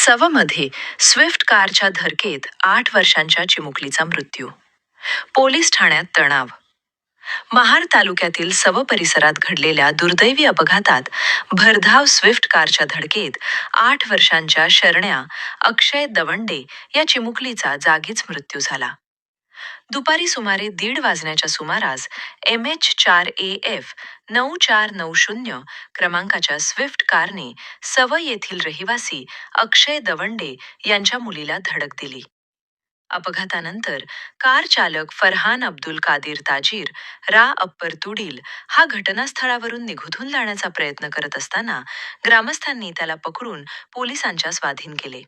सवमध्ये Swift कारच्या धडकेत 8 वर्षांच्या चिमुकलीचा मृत्यू. पोलीस ठाण्यात तणाव. महाड तालुक्यातील सव परिसरात घडलेल्या दुर्दैवी अपघातात भरधाव स्विफ्ट कारच्या धडकेत 8 वर्षांच्या शरण्या अक्षय दवंडे या चिमुकलीचा जागीच मृत्यू झाला. दुपारी सुमारे 1:30 वाजण्याच्या सुमारास MH4AF 9490 क्रमांकाच्या स्विफ्ट कारने सव येथील रहिवासी अक्षय दवंडे यांच्या मुलीला धडक दिली. अपघातानंतर कार चालक फरहान अब्दुल कादिर ताजीर रा अप्पर तुडील हा घटनास्थळावरून निघून जाण्याचा प्रयत्न करत असताना ग्रामस्थांनी त्याला पकडून पोलिसांच्या स्वाधीन केले.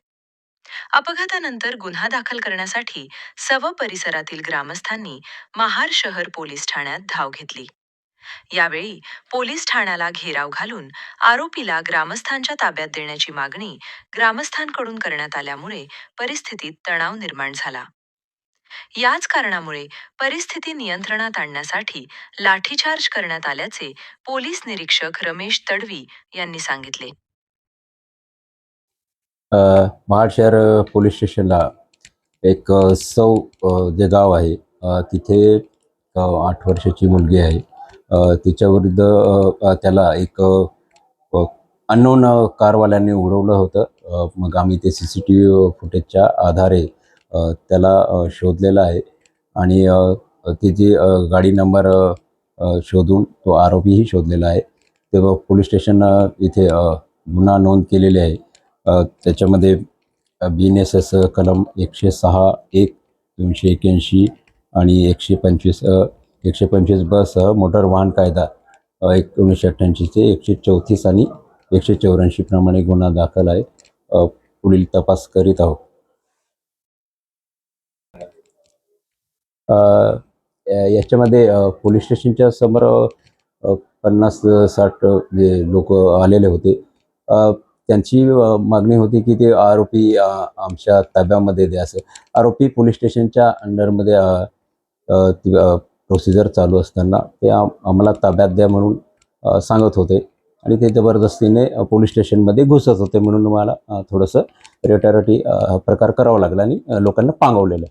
अपघातानंतर गुन्हा दाखल करण्यासाठी सव परिसरातील ग्रामस्थांनी महाड शहर पोलीस ठाण्यात धाव घेतली. यावेळी पोलीस ठाण्याला घेराव घालून आरोपीला ग्रामस्थांच्या ताब्यात देण्याची मागणी ग्रामस्थांकडून करण्यात आल्यामुळे परिस्थितीत तणाव निर्माण झाला. याच कारणामुळे परिस्थिती नियंत्रणात आणण्यासाठी लाठीचार्ज करण्यात आल्याचे पोलीस निरीक्षक रमेश तडवी यांनी सांगितले. महाड शहर पोलीस स्टेशनला एक जे गाव आहे तिथे 8 वर्षाची मुलगी आहे. तिच्याविरुद्ध त्याला एक अननोन कारवाल्यांनी उडवलं होतं. मग आम्ही ते CCTV फुटेजच्या आधारे त्याला शोधलेला आहे आणि त्याची गाडी नंबर शोधून तो आरोपीही शोधलेला आहे. तेव्हा पोलीस स्टेशन इथे गुन्हा नोंद केलेले आहे. त्याच्यामध्ये BNSS कलम 106(1), 281 आणि 125 बसह मोटर वाहन कायदा 1988चे 134 आणि 184 प्रमाणे गुन्हा दाखल आहे. पुढील तपास करीत आहोत. याच्यामध्ये पोलीस स्टेशनच्या समोर 50-60 जे लोक आलेले होते. त्यांची मागणी होती की ते आरोपी आमच्या ताब्यामध्ये द्या. असं आरोपी पोलीस स्टेशनच्या अंडरमध्ये प्रोसिजर चालू असताना ते आम्हाला ताब्यात द्या म्हणून सांगत होते आणि ते जबरदस्तीने पोलीस स्टेशनमध्ये घुसत होते. म्हणून मला थोडंसं रेटारेटी प्रकार करावा लागला आणि लोकांना पांगवलेलं.